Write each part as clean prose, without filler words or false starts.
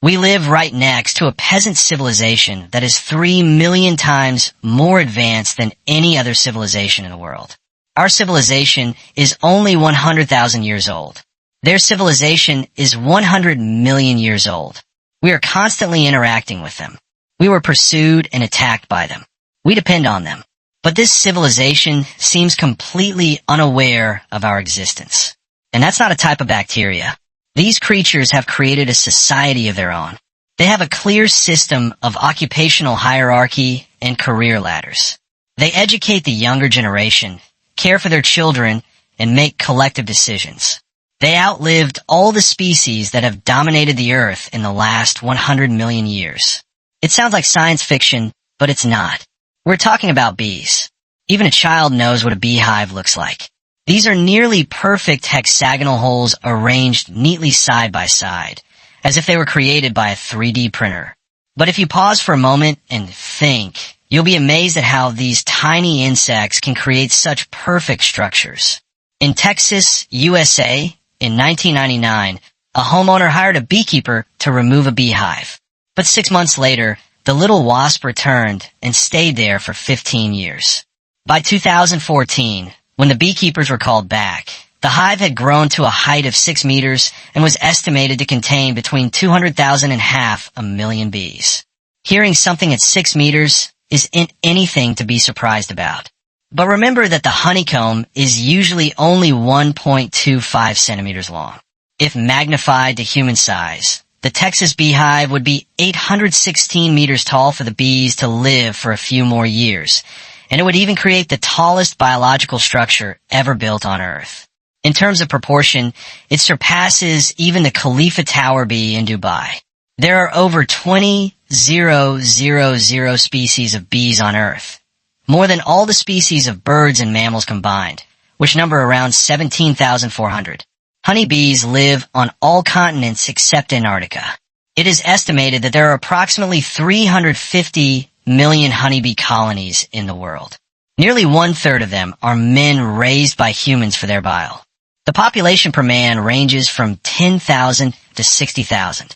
We live right next to a peasant civilization that is 3 million times more advanced than any other civilization in the world. Our civilization is only 100,000 years old. Their civilization is 100 million years old. We are constantly interacting with them. We were pursued and attacked by them. We depend on them. But this civilization seems completely unaware of our existence. And that's not a type of bacteria. These creatures have created a society of their own. They have a clear system of occupational hierarchy and career ladders. They educate the younger generation, care for their children, and make collective decisions. They outlived all the species that have dominated the Earth in the last 100 million years. It sounds like science fiction, but it's not. We're talking about bees. Even a child knows what a beehive looks like. These are nearly perfect hexagonal holes arranged neatly side by side, as if they were created by a 3D printer. But if you pause for a moment and think, you'll be amazed at how these tiny insects can create such perfect structures. In Texas, USA, in 1999, a homeowner hired a beekeeper to remove a beehive. But 6 months later, the little wasp returned and stayed there for 15 years. By 2014, when the beekeepers were called back, the hive had grown to a height of 6 meters and was estimated to contain between 200,000 and 500,000 bees. Hearing something at 6 meters isn't anything to be surprised about. But remember that the honeycomb is usually only 1.25 centimeters long. If magnified to human size, the Texas beehive would be 816 meters tall for the bees to live for a few more years, and it would even create the tallest biological structure ever built on Earth. In terms of proportion, it surpasses even the Khalifa Tower bee in Dubai. There are over 20,000 species of bees on Earth, more than all the species of birds and mammals combined, which number around 17,400. Honeybees live on all continents except Antarctica. It is estimated that there are approximately 350 million honeybee colonies in the world. Nearly 1/3 of them are men raised by humans for their bile. The population per man ranges from 10,000 to 60,000.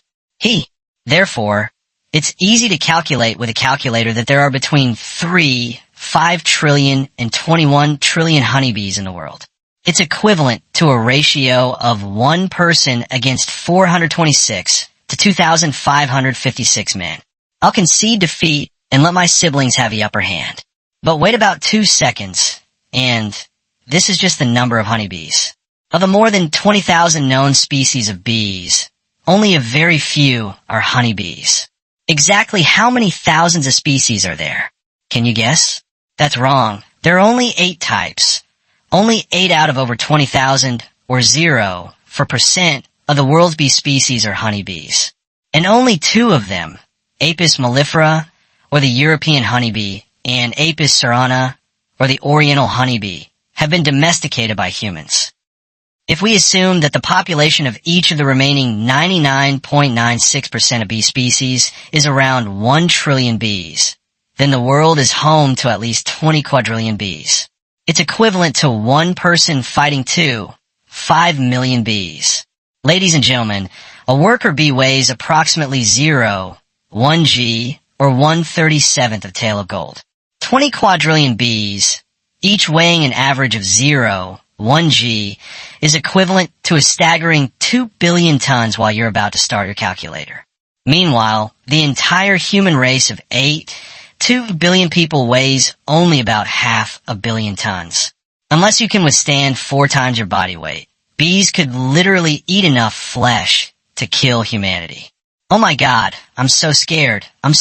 Therefore, it's easy to calculate with a calculator that there are between 5 trillion and 21 trillion honeybees in the world. It's equivalent to a ratio of 1 person against 426 to 2,556 men. I'll concede defeat and let my siblings have the upper hand. But wait about 2 seconds, and this is just the number of honeybees. Of the more than 20,000 known species of bees, only a very few are honeybees. Exactly how many thousands of species are there? Can you guess? That's wrong. There are only 8 types. Only 8 out of over 20,000, or 0% of the world's bee species are honeybees. And only 2 of them, Apis mellifera, or the European honeybee, and Apis cerana, or the Oriental honeybee, have been domesticated by humans. If we assume that the population of each of the remaining 99.96% of bee species is around 1 trillion bees, then the world is home to at least 20 quadrillion bees. It's equivalent to 1 person fighting 5 million bees. Ladies and gentlemen, a worker bee weighs approximately 1 G, or 1/37th of tail of gold. 20 quadrillion bees, each weighing an average of 1 G, is equivalent to a staggering 2 billion tons while you're about to start your calculator. Meanwhile, the entire human race of 2 billion people weighs only about 500 million tons. Unless you can withstand 4 times your body weight, bees could literally eat enough flesh to kill humanity. Oh my God, I'm so scared. I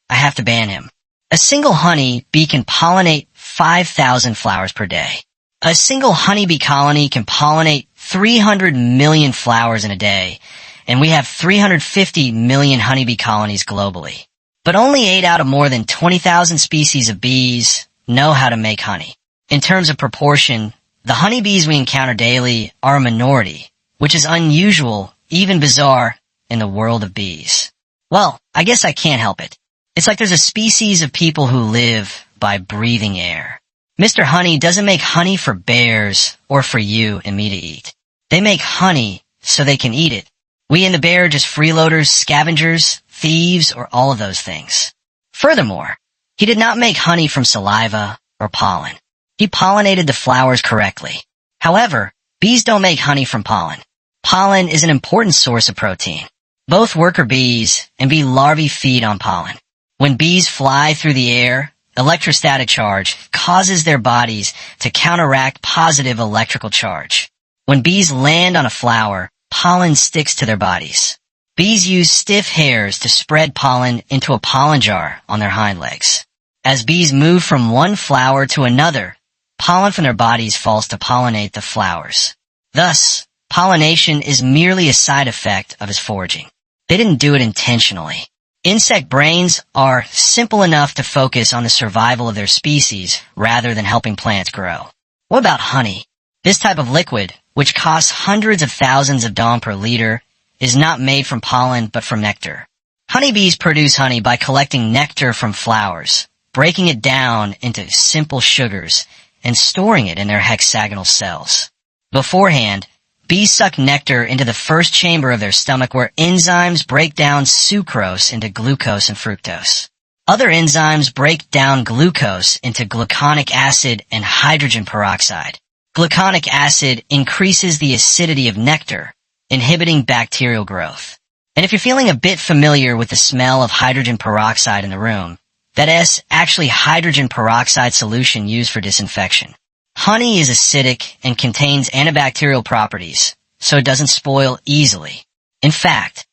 have to ban him. A single honey bee can pollinate 5,000 flowers per day. A single honeybee colony can pollinate 300 million flowers in a day, and we have 350 million honeybee colonies globally. But only 8 out of more than 20,000 species of bees know how to make honey. In terms of proportion, the honeybees we encounter daily are a minority, which is unusual, even bizarre, in the world of bees. Well, I guess I can't help it. It's like there's a species of people who live by breathing air. Mr. Honey doesn't make honey for bears or for you and me to eat. They make honey so they can eat it. We and the bear are just freeloaders, scavengers, thieves, or all of those things. Furthermore, he did not make honey from saliva or pollen. He pollinated the flowers correctly. However, bees don't make honey from pollen. Pollen is an important source of protein. Both worker bees and bee larvae feed on pollen. When bees fly through the air, electrostatic charge causes their bodies to counteract positive electrical charge. When bees land on a flower, pollen sticks to their bodies. Bees use stiff hairs to spread pollen into a pollen jar on their hind legs. As bees move from one flower to another, pollen from their bodies falls to pollinate the flowers. Thus, pollination is merely a side effect of his foraging. They didn't do it intentionally. Insect brains are simple enough to focus on the survival of their species rather than helping plants grow. What about honey? This type of liquid, which costs hundreds of thousands of dollars per liter, is not made from pollen but from nectar. Honeybees produce honey by collecting nectar from flowers, breaking it down into simple sugars, and storing it in their hexagonal cells. Beforehand, bees suck nectar into the first chamber of their stomach where enzymes break down sucrose into glucose and fructose. Other enzymes break down glucose into gluconic acid and hydrogen peroxide. Gluconic acid increases the acidity of nectar, inhibiting bacterial growth. And if you're feeling a bit familiar with the smell of hydrogen peroxide in the room, that is actually hydrogen peroxide solution used for disinfection. Honey is acidic and contains antibacterial properties, so it doesn't spoil easily. In fact,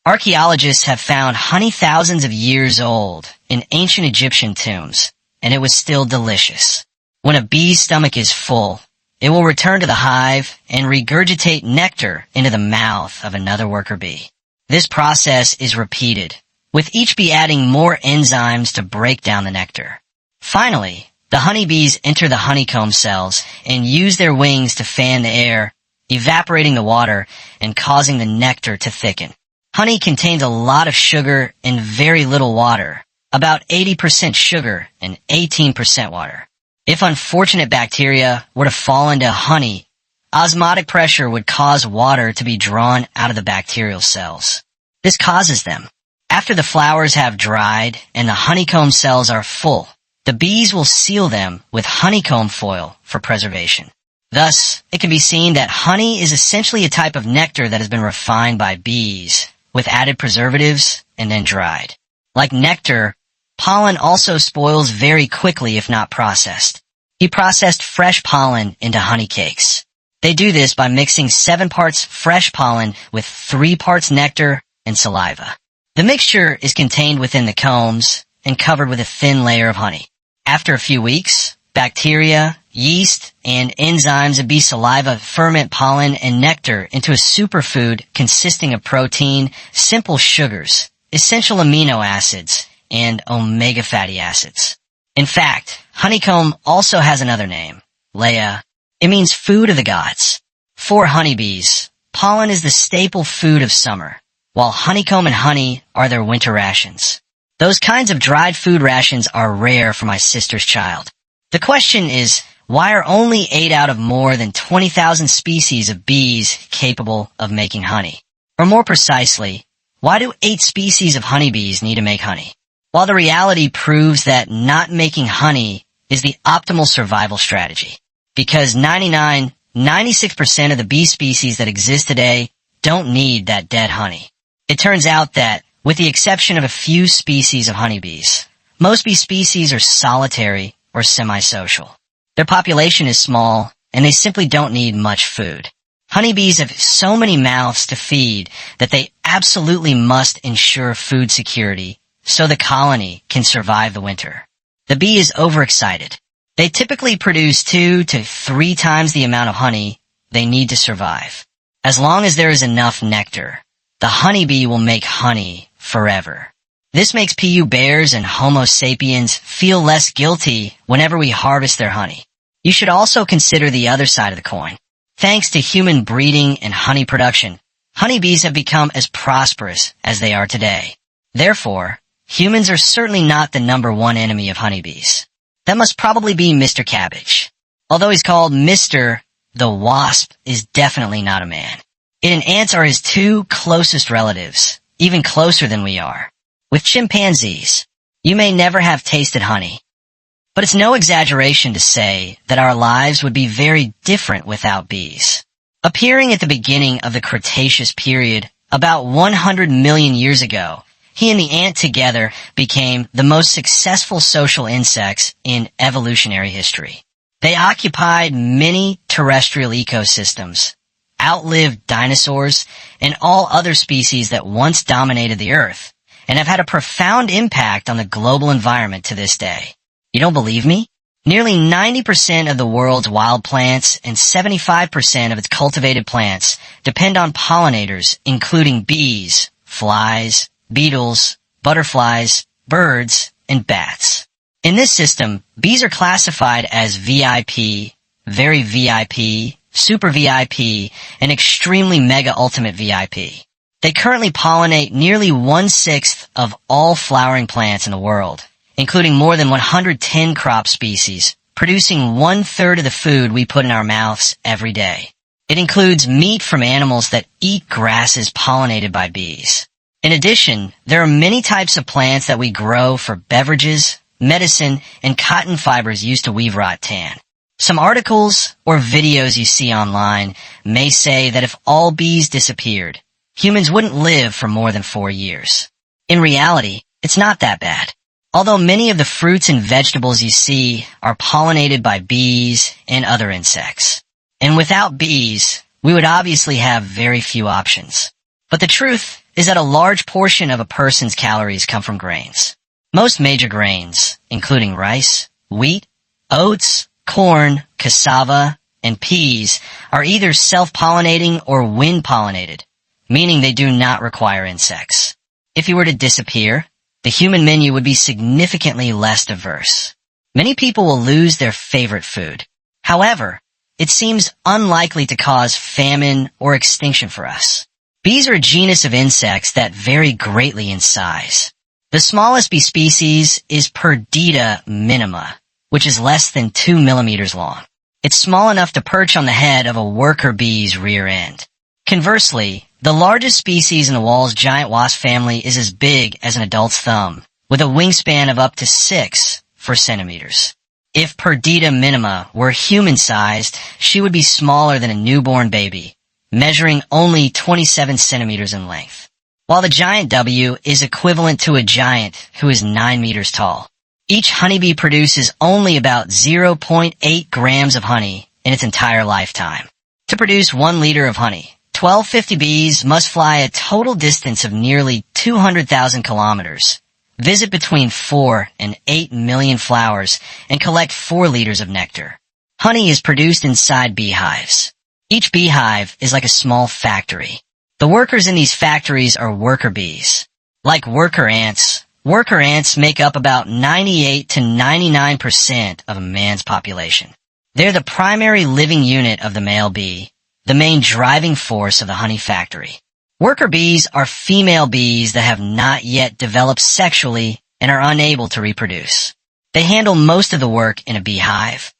archaeologists have found honey thousands of years old in ancient Egyptian tombs, and it was still delicious. When a bee's stomach is full, it will return to the hive and regurgitate nectar into the mouth of another worker bee. This process is repeated, with each bee adding more enzymes to break down the nectar. Finally, the honeybees enter the honeycomb cells and use their wings to fan the air, evaporating the water and causing the nectar to thicken. Honey contains a lot of sugar and very little water, about 80% sugar and 18% water. If unfortunate bacteria were to fall into honey, osmotic pressure would cause water to be drawn out of the bacterial cells. This causes them. After the flowers have dried and the honeycomb cells are full, the bees will seal them with honeycomb foil for preservation. Thus, it can be seen that honey is essentially a type of nectar that has been refined by bees, with added preservatives and then dried. Like nectar, pollen also spoils very quickly if not processed. He processed fresh pollen into honey cakes. They do this by mixing 7 parts fresh pollen with 3 parts nectar and saliva. The mixture is contained within the combs and covered with a thin layer of honey. After a few weeks, bacteria, yeast, and enzymes of bee saliva ferment pollen and nectar into a superfood consisting of protein, simple sugars, essential amino acids, and omega fatty acids. In fact, honeycomb also has another name, Leia. It means food of the gods. For honeybees, pollen is the staple food of summer, while honeycomb and honey are their winter rations. Those kinds of dried food rations are rare for my sister's child. The question is, why are only 8 out of more than 20,000 species of bees capable of making honey? Or more precisely, why do 8 species of honeybees need to make honey? While the reality proves that not making honey is the optimal survival strategy, because 96% of the bee species that exist today don't need that dead honey. It turns out that, with the exception of a few species of honeybees, most bee species are solitary or semi-social. Their population is small, and they simply don't need much food. Honeybees have so many mouths to feed that they absolutely must ensure food security so the colony can survive the winter. The bee is overexcited. They typically produce 2 to 3 times the amount of honey they need to survive. As long as there is enough nectar, the honeybee will make honey forever. This makes PU bears and Homo sapiens feel less guilty whenever we harvest their honey. You should also consider the other side of the coin. Thanks to human breeding and honey production, honeybees have become as prosperous as they are today. Therefore, humans are certainly not the #1 enemy of honeybees. That must probably be Mr. Cabbage. Although he's called Mr., the wasp is definitely not a man. and ants are his two closest relatives, even closer than we are. With chimpanzees, you may never have tasted honey, but it's no exaggeration to say that our lives would be very different without bees. Appearing at the beginning of the Cretaceous period, about 100 million years ago, he and the ant together became the most successful social insects in evolutionary history. They occupied many terrestrial ecosystems, outlived dinosaurs and all other species that once dominated the Earth, and have had a profound impact on the global environment to this day. You don't believe me? Nearly 90% of the world's wild plants and 75% of its cultivated plants depend on pollinators, including bees, flies, beetles, butterflies, birds, and bats. In this system, bees are classified as VIP, very VIP, super VIP, and extremely mega ultimate VIP. They currently pollinate nearly 1/6 of all flowering plants in the world, including more than 110 crop species, producing 1/3 of the food we put in our mouths every day. It includes meat from animals that eat grasses pollinated by bees. In addition, there are many types of plants that we grow for beverages, medicine, and cotton fibers used to weave rattan. Some articles or videos you see online may say that if all bees disappeared, humans wouldn't live for more than 4 years. In reality, it's not that bad. Although many of the fruits and vegetables you see are pollinated by bees and other insects. And without bees, we would obviously have very few options. But the truth is that a large portion of a person's calories come from grains. Most major grains, including rice, wheat, oats, corn, cassava, and peas, are either self-pollinating or wind-pollinated, meaning they do not require insects. If you were to disappear, the human menu would be significantly less diverse. Many people will lose their favorite food. However, it seems unlikely to cause famine or extinction for us. Bees are a genus of insects that vary greatly in size. The smallest bee species is Perdita minima, which is less than 2 millimeters long. It's small enough to perch on the head of a worker bee's rear end. Conversely, the largest species in the Wall's giant wasp family is as big as an adult's thumb, with a wingspan of up to 6 centimeters. If Perdita minima were human-sized, she would be smaller than a newborn baby, measuring only 27 centimeters in length, while the giant W is equivalent to a giant who is 9 meters tall. Each honeybee produces only about 0.8 grams of honey in its entire lifetime. To produce 1 liter of honey, 1250 bees must fly a total distance of nearly 200,000 kilometers, visit between 4 and 8 million flowers, and collect 4 liters of nectar. Honey is produced inside beehives. Each beehive is like a small factory. The workers in these factories are worker bees. Like worker ants make up about 98 to 99% of a man's population. They're the primary living unit of the male bee, the main driving force of the honey factory. Worker bees are female bees that have not yet developed sexually and are unable to reproduce. They handle most of the work in a beehive,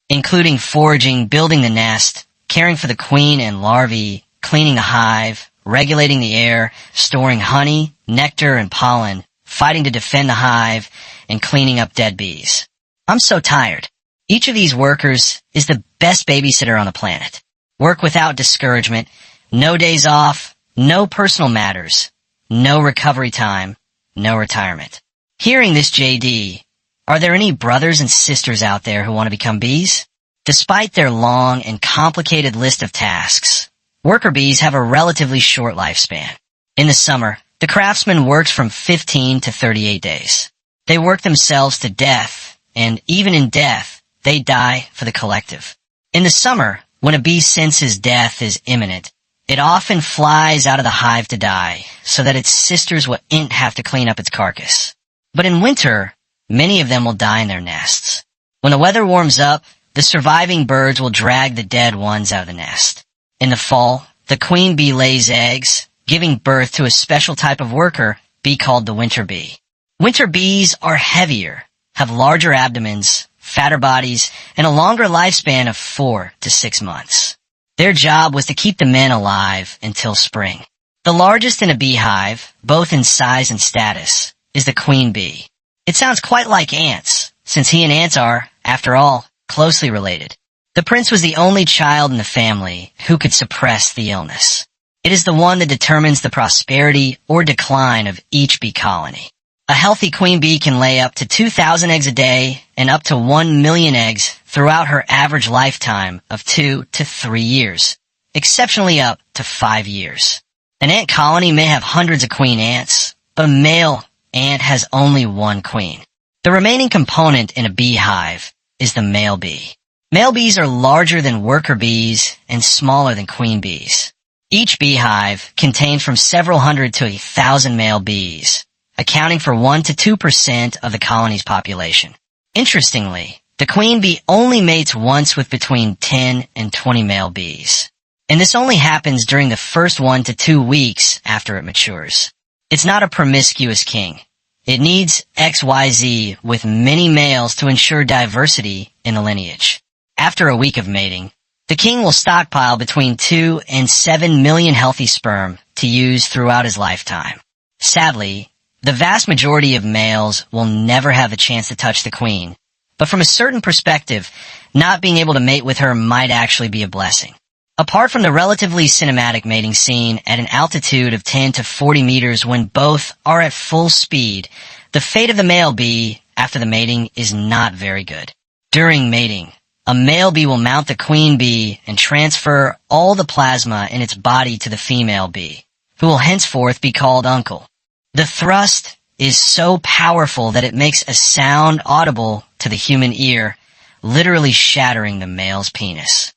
including foraging, building the nest, caring for the queen and larvae, cleaning the hive, regulating the air, storing honey, nectar, and pollen, fighting to defend the hive, and cleaning up dead bees. I'm so tired. Each of these workers is the best babysitter on the planet. Work without discouragement, no days off, no personal matters, no recovery time, no retirement. Hearing this, JD, are there any brothers and sisters out there who want to become bees? Despite their long and complicated list of tasks, worker bees have a relatively short lifespan. In the summer, the craftsman works from 15 to 38 days. They work themselves to death, and even in death, they die for the collective. In the summer, when a bee senses death is imminent, it often flies out of the hive to die, so that its sisters won't have to clean up its carcass. But in winter, many of them will die in their nests. When the weather warms up, the surviving birds will drag the dead ones out of the nest. In the fall, the queen bee lays eggs, giving birth to a special type of worker bee called the winter bee. Winter bees are heavier, have larger abdomens, fatter bodies, and a longer lifespan of 4 to 6 months. Their job was to keep the men alive until spring. The largest in a beehive, both in size and status, is the queen bee. It sounds quite like ants, since he and ants are, after all, closely related. The prince was the only child in the family who could suppress the illness. It is the one that determines the prosperity or decline of each bee colony. A healthy queen bee can lay up to 2,000 eggs a day and up to 1 million eggs throughout her average lifetime of 2 to 3 years, exceptionally up to 5 years. An ant colony may have hundreds of queen ants, but a male ant has only one queen. The remaining component in a beehive is the male bee. Male bees are larger than worker bees and smaller than queen bees. Each beehive contains from several hundred to 1,000 male bees, accounting for 1 to 2% of the colony's population. Interestingly, the queen bee only mates once with between 10 and 20 male bees. And this only happens during the first 1 to 2 weeks after it matures. It's not a promiscuous king. It needs XYZ with many males to ensure diversity in the lineage. After a week of mating, the king will stockpile between 2 and 7 million healthy sperm to use throughout his lifetime. Sadly, the vast majority of males will never have the chance to touch the queen, but from a certain perspective, not being able to mate with her might actually be a blessing. Apart from the relatively cinematic mating scene at an altitude of 10 to 40 meters when both are at full speed, the fate of the male bee after the mating is not very good. During mating, a male bee will mount the queen bee and transfer all the plasma in its body to the female bee, who will henceforth be called uncle. The thrust is so powerful that it makes a sound audible to the human ear, literally shattering the male's penis,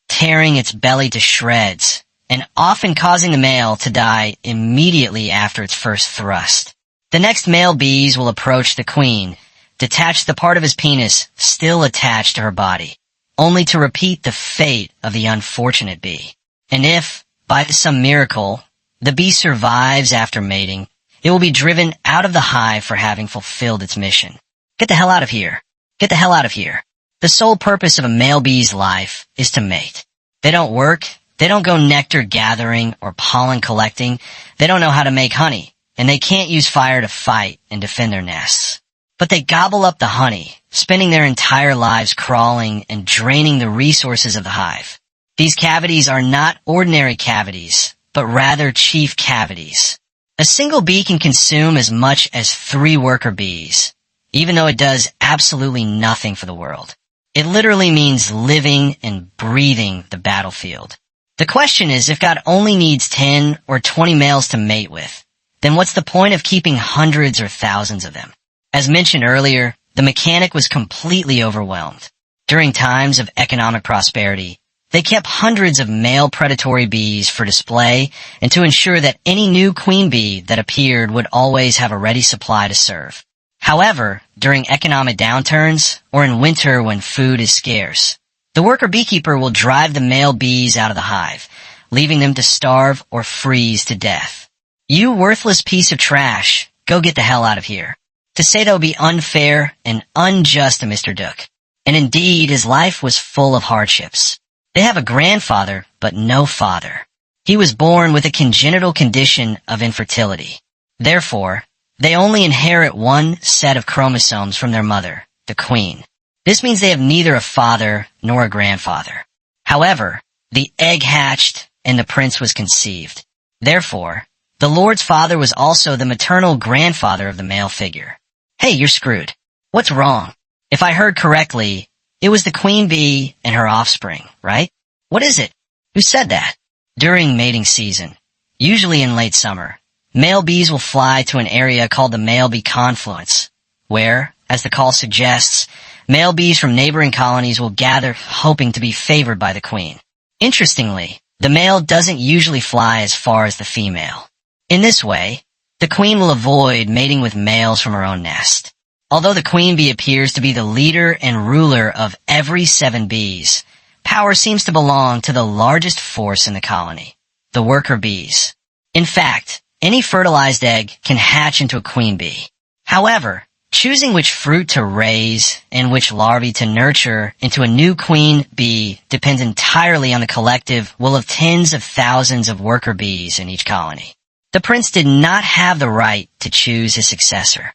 tearing its belly to shreds, and often causing the male to die immediately after its first thrust. The next male bees will approach the queen, detach the part of his penis still attached to her body, only to repeat the fate of the unfortunate bee. And if, by some miracle, the bee survives after mating, it will be driven out of the hive for having fulfilled its mission. Get the hell out of here. Get the hell out of here. The sole purpose of a male bee's life is to mate. They don't work, they don't go nectar gathering or pollen collecting, they don't know how to make honey, and they can't use fire to fight and defend their nests. But they gobble up the honey, spending their entire lives crawling and draining the resources of the hive. These cavities are not ordinary cavities, but rather chief cavities. A single bee can consume as much as 3 worker bees, even though it does absolutely nothing for the world. It literally means living and breathing the battlefield. The question is, if God only needs 10 or 20 males to mate with, then what's the point of keeping hundreds or thousands of them? As mentioned earlier, the mechanic was completely overwhelmed. During times of economic prosperity, they kept hundreds of male predatory bees for display and to ensure that any new queen bee that appeared would always have a ready supply to serve. However, during economic downturns or in winter when food is scarce, the worker beekeeper will drive the male bees out of the hive, leaving them to starve or freeze to death. You worthless piece of trash, go get the hell out of here. To say that would be unfair and unjust to Mr. Duck. And indeed, his life was full of hardships. They have a grandfather, but no father. He was born with a congenital condition of infertility. Therefore, they only inherit one set of chromosomes from their mother, the queen. This means they have neither a father nor a grandfather. However, the egg hatched and the prince was conceived. Therefore, the Lord's father was also the maternal grandfather of the male figure. Hey, you're screwed. What's wrong? If I heard correctly, it was the queen bee and her offspring, right? What is it? Who said that? During mating season, usually in late summer, male bees will fly to an area called the male bee confluence, where, as the call suggests, male bees from neighboring colonies will gather hoping to be favored by the queen. Interestingly, the male doesn't usually fly as far as the female. In this way, the queen will avoid mating with males from her own nest. Although the queen bee appears to be the leader and ruler of every 7 bees, power seems to belong to the largest force in the colony, the worker bees. In fact, any fertilized egg can hatch into a queen bee. However, Choosing which fruit to raise and which larvae to nurture into a new queen bee depends entirely on the collective will of tens of thousands of worker bees in each colony. The prince did not have the right to choose his successor.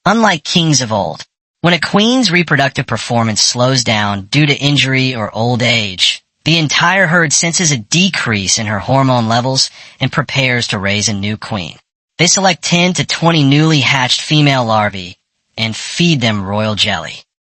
Unlike kings of old, when a queen's reproductive performance slows down due to injury or old age, the entire herd senses a decrease in her hormone levels and prepares to raise a new queen. They select 10 to 20 newly hatched female larvae and feed them royal jelly.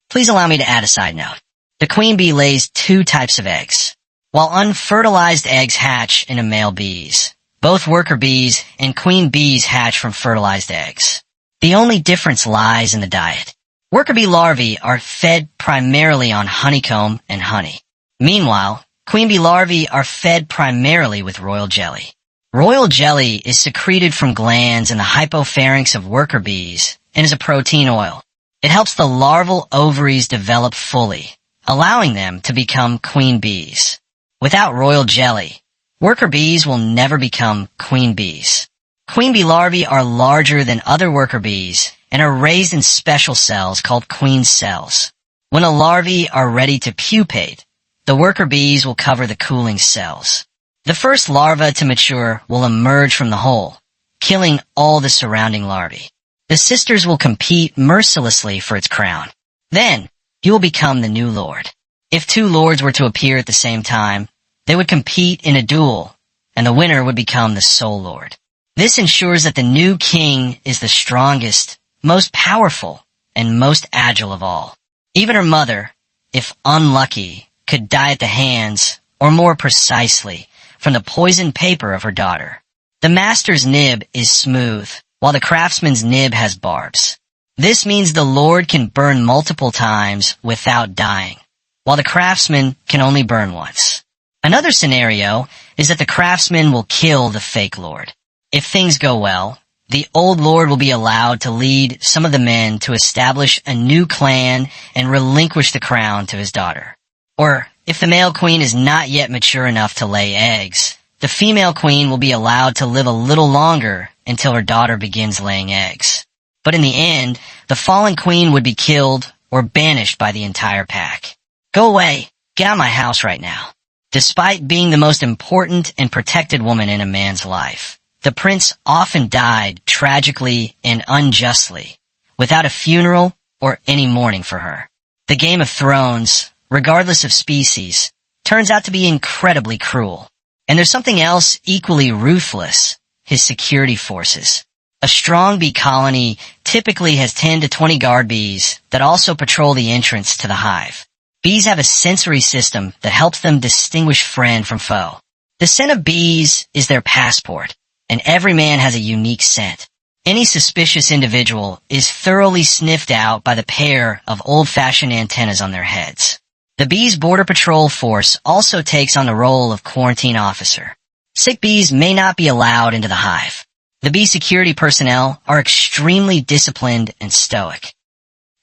Please allow me to add a side note. The queen bee lays 2 types of eggs. While unfertilized eggs hatch into male bees, both worker bees and queen bees hatch from fertilized eggs. The only difference lies in the diet. Worker bee larvae are fed primarily on honeycomb and honey. Meanwhile, queen bee larvae are fed primarily with royal jelly. Royal jelly is secreted from glands in the hypopharynx of worker bees and is a protein oil. It helps the larval ovaries develop fully, allowing them to become queen bees. Without royal jelly, worker bees will never become queen bees. Queen bee larvae are larger than other worker bees and are raised in special cells called queen cells. When the larvae are ready to pupate, the worker bees will cover the cooling cells. The first larva to mature will emerge from the hole, killing all the surrounding larvae. The sisters will compete mercilessly for its crown. Then, he will become the new lord. If 2 lords were to appear at the same time, they would compete in a duel, and the winner would become the sole lord. This ensures that the new king is the strongest, most powerful, and most agile of all. Even her mother, if unlucky, could die at the hands, or more precisely, from the poisoned paper of her daughter. The master's nib is smooth, while the craftsman's nib has barbs. This means the lord can burn multiple times without dying, while the craftsman can only burn once. Another scenario is that the craftsman will kill the fake lord. If things go well, the old lord will be allowed to lead some of the men to establish a new clan and relinquish the crown to his daughter. Or, if the male queen is not yet mature enough to lay eggs, the female queen will be allowed to live a little longer until her daughter begins laying eggs. But in the end, the fallen queen would be killed or banished by the entire pack. Go away. Get out of my house right now. Despite being the most important and protected woman in a man's life, the prince often died tragically and unjustly, without a funeral or any mourning for her. The Game of Thrones, regardless of species, turns out to be incredibly cruel. And there's something else equally ruthless, his security forces. A strong bee colony typically has 10 to 20 guard bees that also patrol the entrance to the hive. Bees have a sensory system that helps them distinguish friend from foe. The scent of bees is their passport, and every man has a unique scent. Any suspicious individual is thoroughly sniffed out by the pair of old-fashioned antennas on their heads. The bees' border patrol force also takes on the role of quarantine officer. Sick bees may not be allowed into the hive. The bee security personnel are extremely disciplined and stoic.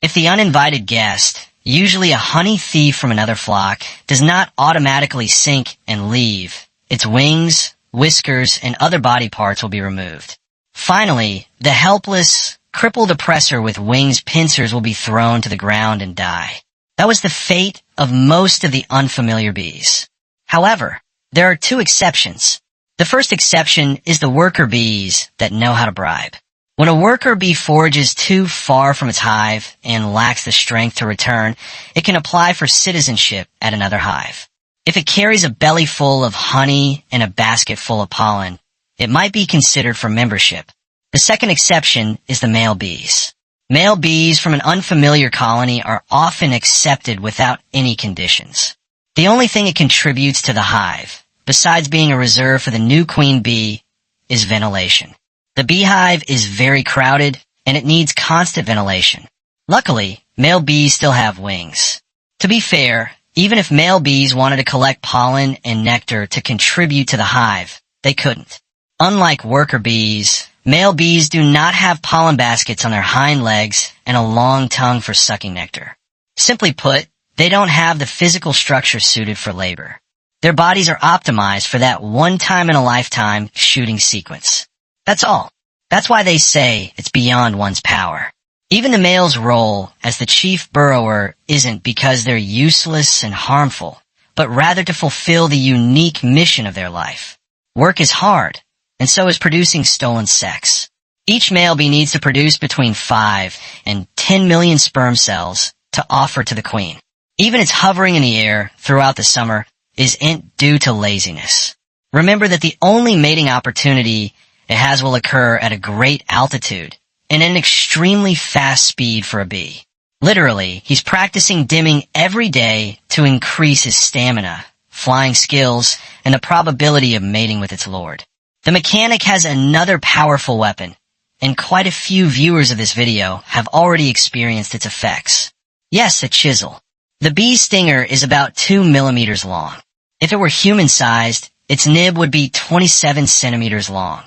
If the uninvited guest, usually a honey thief from another flock, does not automatically sink and leave, its wings, whiskers, and other body parts will be removed. Finally, the helpless, crippled oppressor with wings pincers will be thrown to the ground and die. That was the fate of most of the unfamiliar bees. However, there are 2 exceptions. The first exception is the worker bees that know how to bribe. When a worker bee forages too far from its hive and lacks the strength to return, it can apply for citizenship at another hive. If it carries a belly full of honey and a basket full of pollen, it might be considered for membership. The second exception is the male bees. Male bees from an unfamiliar colony are often accepted without any conditions. The only thing it contributes to the hive, besides being a reserve for the new queen bee, is ventilation. The beehive is very crowded, and it needs constant ventilation. Luckily, male bees still have wings. To be fair, even if male bees wanted to collect pollen and nectar to contribute to the hive, they couldn't. Unlike worker bees, male bees do not have pollen baskets on their hind legs and a long tongue for sucking nectar. Simply put, they don't have the physical structure suited for labor. Their bodies are optimized for that one-time-in-a-lifetime shooting sequence. That's all. That's why they say it's beyond one's power. Even the male's role as the chief burrower isn't because they're useless and harmful, but rather to fulfill the unique mission of their life. Work is hard, and so is producing stolen sex. Each male bee needs to produce between 5 and 10 million sperm cells to offer to the queen. Even its hovering in the air throughout the summer isn't due to laziness. Remember that the only mating opportunity it has will occur at a great altitude and at an extremely fast speed for a bee. Literally, he's practicing dimming every day to increase his stamina, flying skills, and the probability of mating with its lord. The mechanic has another powerful weapon, and quite a few viewers of this video have already experienced its effects. Yes, a chisel. The bee's stinger is about 2 millimeters long. If it were human-sized, its nib would be 27 centimeters long.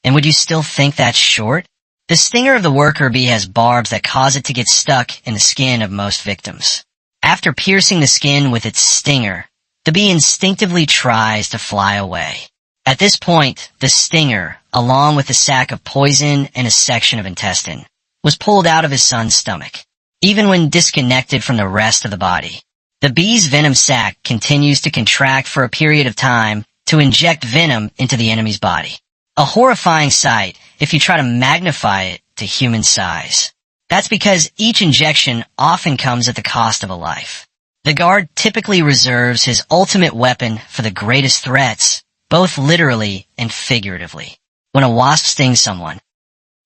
And would you still think that's short? The stinger of the worker bee has barbs that cause it to get stuck in the skin of most victims. After piercing the skin with its stinger, the bee instinctively tries to fly away. At this point, the stinger, along with a sac of poison and a section of intestine, was pulled out of his son's stomach. Even when disconnected from the rest of the body, the bee's venom sac continues to contract for a period of time to inject venom into the enemy's body. A horrifying sight if you try to magnify it to human size. That's because each injection often comes at the cost of a life. The guard typically reserves his ultimate weapon for the greatest threats, both literally and figuratively. When a wasp stings someone,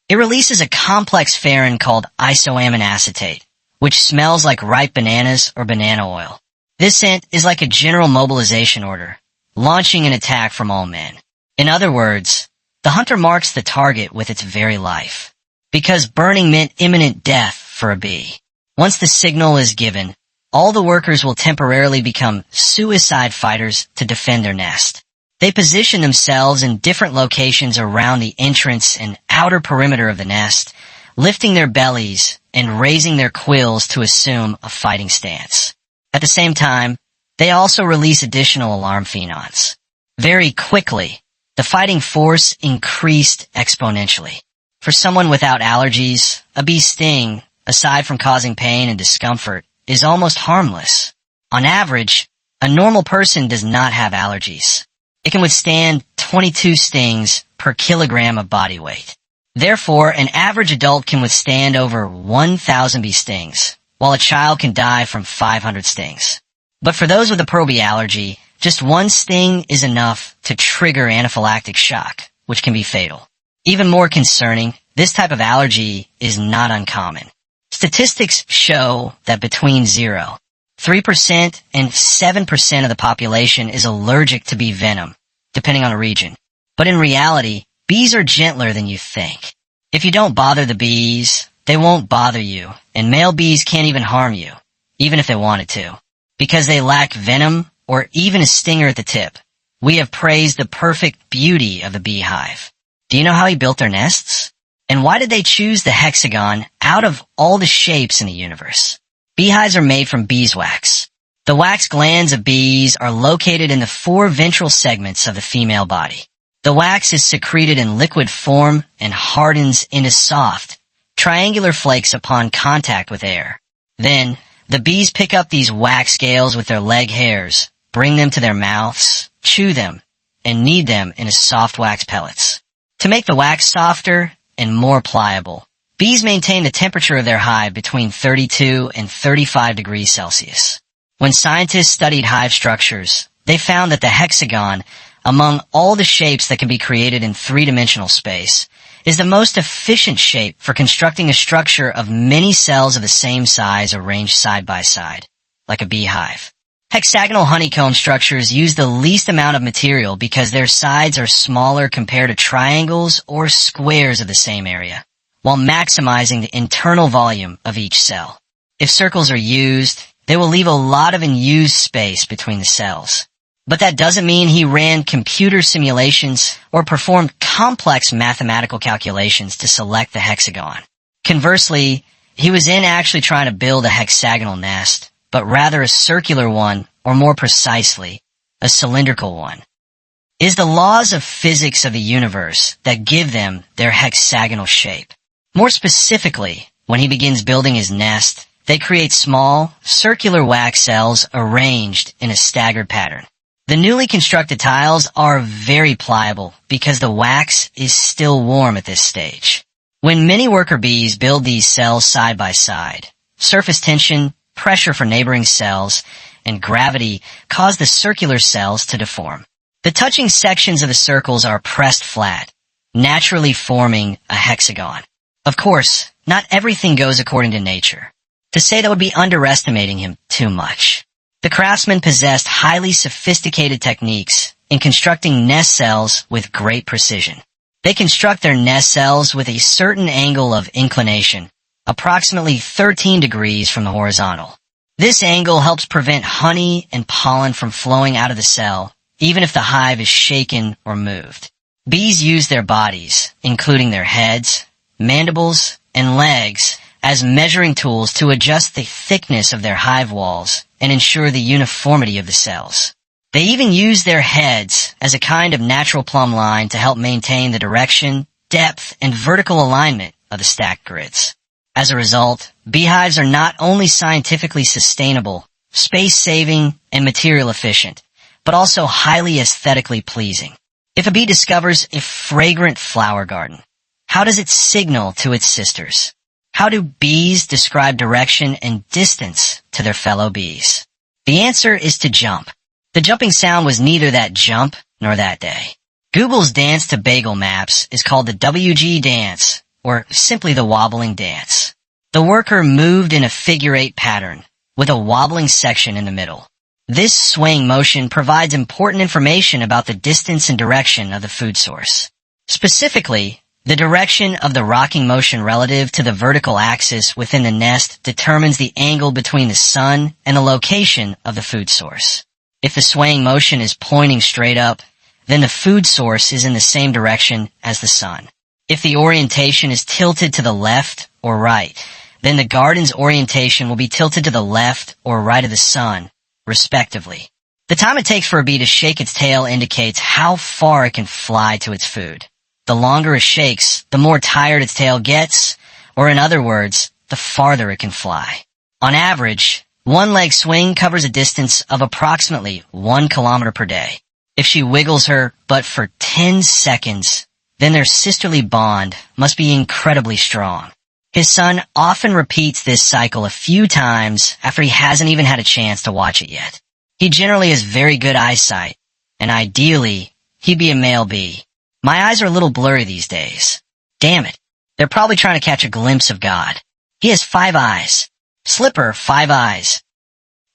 it releases a complex pherine called isoamine acetate, which smells like ripe bananas or banana oil. This scent is like a general mobilization order, launching an attack from all men. In other words, the hunter marks the target with its very life, because burning meant imminent death for a bee. Once the signal is given, all the workers will temporarily become suicide fighters to defend their nest. They position themselves in different locations around the entrance and outer perimeter of the nest, lifting their bellies and raising their quills to assume a fighting stance. At the same time, they also release additional alarm phenons. Very quickly, the fighting force increased exponentially. For someone without allergies, a bee's sting, aside from causing pain and discomfort, is almost harmless. On average, a normal person does not have allergies. It can withstand 22 stings per kilogram of body weight. Therefore, an average adult can withstand over 1,000 bee stings, while a child can die from 500 stings. But for those with a pearl bee allergy, just one sting is enough to trigger anaphylactic shock, which can be fatal. Even more concerning, this type of allergy is not uncommon. Statistics show that between 0, 3% and 7% of the population is allergic to bee venom, depending on the region. But in reality, bees are gentler than you think. If you don't bother the bees, they won't bother you, and male bees can't even harm you, even if they wanted to, because they lack venom or even a stinger at the tip. We have praised the perfect beauty of the beehive. Do you know how he built their nests? And why did they choose the hexagon out of all the shapes in the universe? Beehives are made from beeswax. The wax glands of bees are located in the 4 ventral segments of the female body. The wax is secreted in liquid form and hardens into soft, triangular flakes upon contact with air. Then, the bees pick up these wax scales with their leg hairs, bring them to their mouths, chew them, and knead them into soft wax pellets. To make the wax softer and more pliable, bees maintain the temperature of their hive between 32 and 35 degrees Celsius. When scientists studied hive structures, they found that the hexagon, among all the shapes that can be created in 3-dimensional space, is the most efficient shape for constructing a structure of many cells of the same size arranged side by side, like a beehive. Hexagonal honeycomb structures use the least amount of material because their sides are smaller compared to triangles or squares of the same area, while maximizing the internal volume of each cell. If circles are used, they will leave a lot of unused space between the cells. But that doesn't mean he ran computer simulations or performed complex mathematical calculations to select the hexagon. Conversely, he was actually trying to build a hexagonal nest, but rather a circular one, or more precisely, a cylindrical one. It is the laws of physics of the universe that give them their hexagonal shape. More specifically, When he begins building his nest, they create small, circular wax cells arranged in a staggered pattern. The newly constructed tiles are very pliable because the wax is still warm at this stage. When many worker bees build these cells side by side, surface tension, pressure for neighboring cells, and gravity cause the circular cells to deform. The touching sections of the circles are pressed flat, naturally forming a hexagon. Of course, not everything goes according to nature. To say that would be underestimating him too much. The craftsmen possessed highly sophisticated techniques in constructing nest cells with great precision. They construct their nest cells with a certain angle of inclination, approximately 13 degrees from the horizontal. This angle helps prevent honey and pollen from flowing out of the cell, even if the hive is shaken or moved. Bees use their bodies, including their heads, mandibles, and legs, as measuring tools to adjust the thickness of their hive walls and ensure the uniformity of the cells. They even use their heads as a kind of natural plumb line to help maintain the direction, depth, and vertical alignment of the stacked grids. As a result, beehives are not only scientifically sustainable, space-saving, and material efficient, but also highly aesthetically pleasing. If a bee discovers a fragrant flower garden, how does it signal to its sisters? How do bees describe direction and distance to their fellow bees? The answer is to jump. The jumping sound was neither that jump nor that day. Google's dance to bagel maps is called the WG dance, or simply the wobbling dance. The worker moved in a figure-8 pattern, with a wobbling section in the middle. This swaying motion provides important information about the distance and direction of the food source. Specifically, the direction of the rocking motion relative to the vertical axis within the nest determines the angle between the sun and the location of the food source. If the swaying motion is pointing straight up, then the food source is in the same direction as the sun. If the orientation is tilted to the left or right, then the garden's orientation will be tilted to the left or right of the sun, respectively. The time it takes for a bee to shake its tail indicates how far it can fly to its food. The longer it shakes, the more tired its tail gets, or in other words, the farther it can fly. On average, one leg swing covers a distance of approximately 1 kilometer per day. If she wiggles her butt for 10 seconds, then their sisterly bond must be incredibly strong. His son often repeats this cycle a few times after he hasn't even had a chance to watch it yet. He generally has very good eyesight, and ideally, he'd be a male bee. My eyes are a little blurry these days. Damn it, they're probably trying to catch a glimpse of God. He has 5 eyes. Slipper, 5 eyes.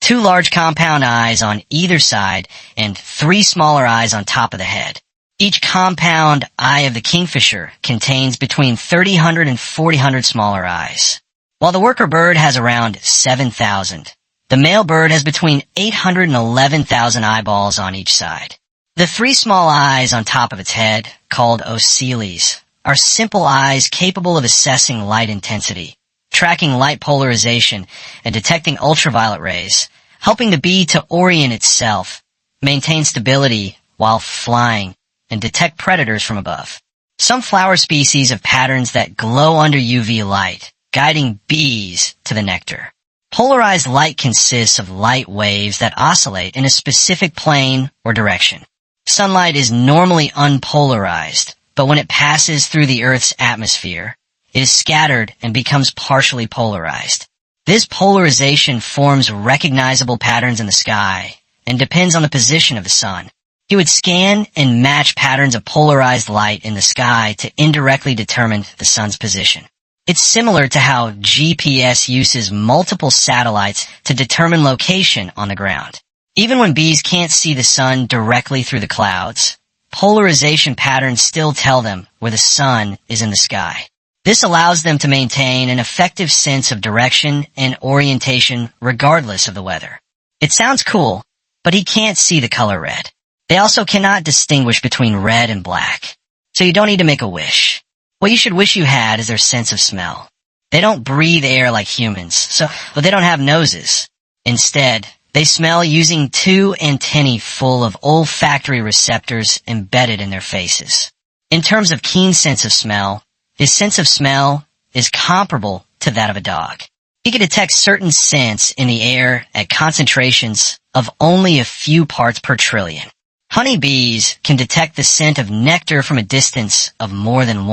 2 large compound eyes on either side, and 3 smaller eyes on top of the head. Each compound eye of the kingfisher contains between 3,000 and 4,000 smaller eyes. While the worker bird has around 7,000, the male bird has between 800 and 11,000 eyeballs on each side. The 3 small eyes on top of its head, called oceles, are simple eyes capable of assessing light intensity, tracking light polarization, and detecting ultraviolet rays, helping the bee to orient itself, maintain stability while flying, and detect predators from above. Some flower species have patterns that glow under UV light, guiding bees to the nectar. Polarized light consists of light waves that oscillate in a specific plane or direction. Sunlight is normally unpolarized, but when it passes through the Earth's atmosphere, it is scattered and becomes partially polarized. This polarization forms recognizable patterns in the sky and depends on the position of the sun. He would scan and match patterns of polarized light in the sky to indirectly determine the sun's position. It's similar to how GPS uses multiple satellites to determine location on the ground. Even when bees can't see the sun directly through the clouds, polarization patterns still tell them where the sun is in the sky. This allows them to maintain an effective sense of direction and orientation regardless of the weather. It sounds cool, but he can't see the color red. They also cannot distinguish between red and black, so you don't need to make a wish. What you should wish you had is their sense of smell. They don't breathe air like humans, but they don't have noses. Instead, they smell using 2 antennae full of olfactory receptors embedded in their faces. In terms of keen sense of smell, his sense of smell is comparable to that of a dog. He can detect certain scents in the air at concentrations of only a few parts per trillion. Honeybees can detect the scent of nectar from a distance of more than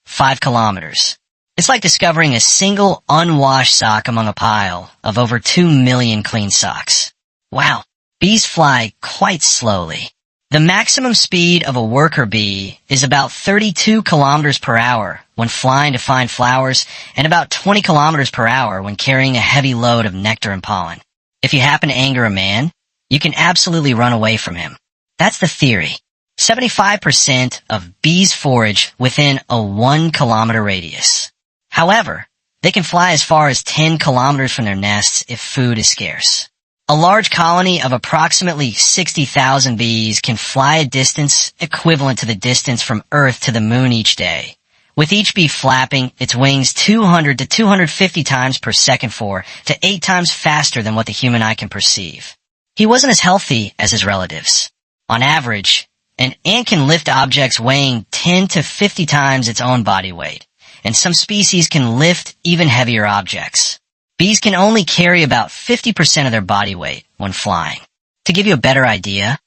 5 kilometers. It's like discovering a single unwashed sock among a pile of over 2 million clean socks. Wow, bees fly quite slowly. The maximum speed of a worker bee is about 32 kilometers per hour when flying to find flowers and about 20 kilometers per hour when carrying a heavy load of nectar and pollen. If you happen to anger a man, you can absolutely run away from him. That's the theory. 75% of bees forage within a 1 kilometer radius. However, they can fly as far as 10 kilometers from their nests if food is scarce. A large colony of approximately 60,000 bees can fly a distance equivalent to the distance from Earth to the moon each day, with each bee flapping its wings 200 to 250 times per second 4 to 8 times faster than what the human eye can perceive. He wasn't as healthy as his relatives. On average, an ant can lift objects weighing 10 to 50 times its own body weight, and some species can lift even heavier objects. Bees can only carry about 50% of their body weight when flying. To give you a better idea,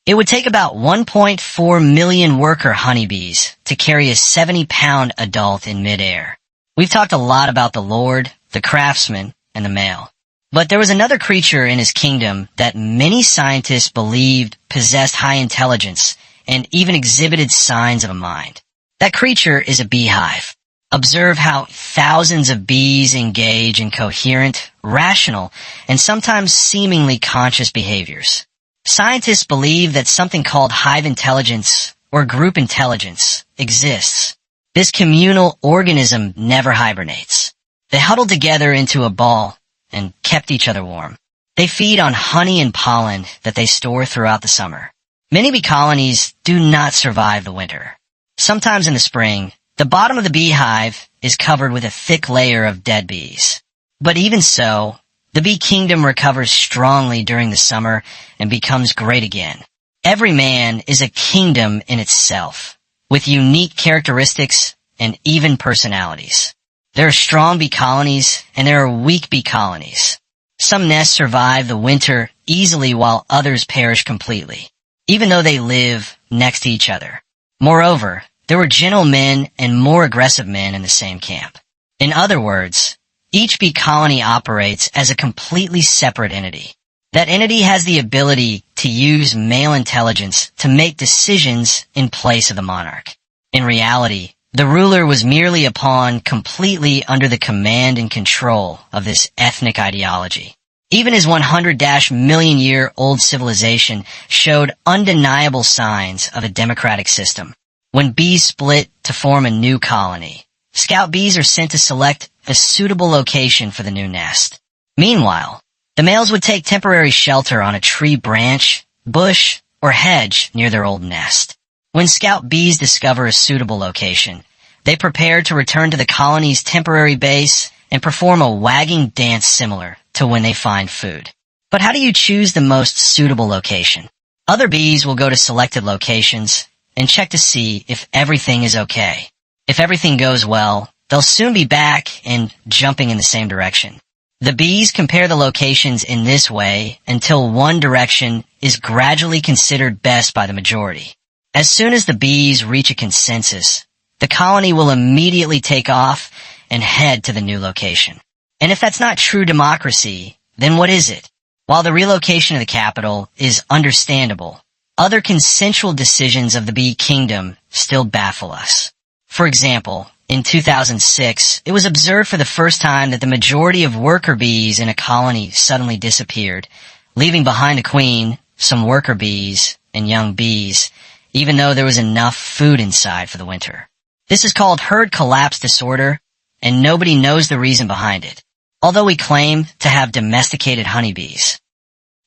it would take about 1.4 million worker honeybees to carry a 70-pound adult in midair. We've talked a lot about the lord, the craftsman, and the male. But there was another creature in his kingdom that many scientists believed possessed high intelligence and even exhibited signs of a mind. That creature is a beehive. Observe how thousands of bees engage in coherent, rational, and sometimes seemingly conscious behaviors. Scientists believe that something called hive intelligence or group intelligence exists. This communal organism never hibernates. They huddle together into a ball and kept each other warm. They feed on honey and pollen that they store throughout the summer. Many bee colonies do not survive the winter. Sometimes in the spring, the bottom of the beehive is covered with a thick layer of dead bees. But even so, the bee kingdom recovers strongly during the summer and becomes great again. Every man is a kingdom in itself, with unique characteristics and even personalities. There are strong bee colonies and there are weak bee colonies. Some nests survive the winter easily while others perish completely, even though they live next to each other. Moreover, there were gentle men and more aggressive men in the same camp. In other words, each bee colony operates as a completely separate entity. That entity has the ability to use male intelligence to make decisions in place of the monarch. In reality, the ruler was merely a pawn completely under the command and control of this ethnic ideology. Even his 100-million-year-old civilization showed undeniable signs of a democratic system. When bees split to form a new colony, scout bees are sent to select a suitable location for the new nest. Meanwhile, the males would take temporary shelter on a tree branch, bush, or hedge near their old nest. When scout bees discover a suitable location, they prepare to return to the colony's temporary base and perform a wagging dance similar to when they find food. But how do you choose the most suitable location? Other bees will go to selected locations and check to see if everything is okay. If everything goes well, they'll soon be back and jumping in the same direction. The bees compare the locations in this way until one direction is gradually considered best by the majority. As soon as the bees reach a consensus, the colony will immediately take off and head to the new location. And if that's not true democracy, then what is it? While the relocation of the capital is understandable, other consensual decisions of the bee kingdom still baffle us. For example, in 2006, it was observed for the first time that the majority of worker bees in a colony suddenly disappeared, leaving behind the queen, some worker bees, and young bees, even though there was enough food inside for the winter. This is called herd collapse disorder, and nobody knows the reason behind it, although we claim to have domesticated honeybees.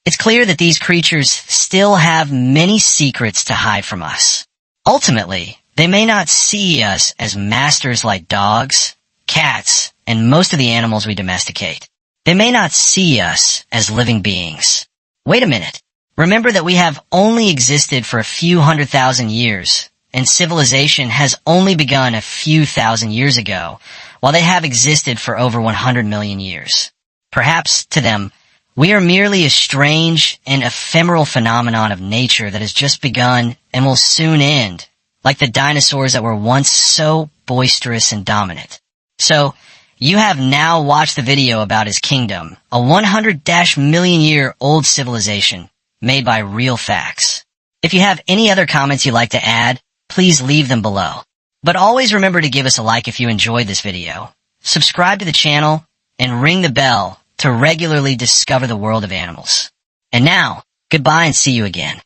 It's clear that these creatures still have many secrets to hide from us. Ultimately, they may not see us as masters like dogs, cats, and most of the animals we domesticate. They may not see us as living beings. Wait a minute. Remember that we have only existed for a few 100,000 years, and civilization has only begun a few thousand years ago, while they have existed for over 100 million years. Perhaps, to them, we are merely a strange and ephemeral phenomenon of nature that has just begun and will soon end, like the dinosaurs that were once so boisterous and dominant. So, you have now watched the video about his kingdom, a 100-million-year-old civilization made by real facts. If you have any other comments you'd like to add, please leave them below. But always remember to give us a like if you enjoyed this video. Subscribe to the channel and ring the bell to regularly discover the world of animals. And now, goodbye and see you again.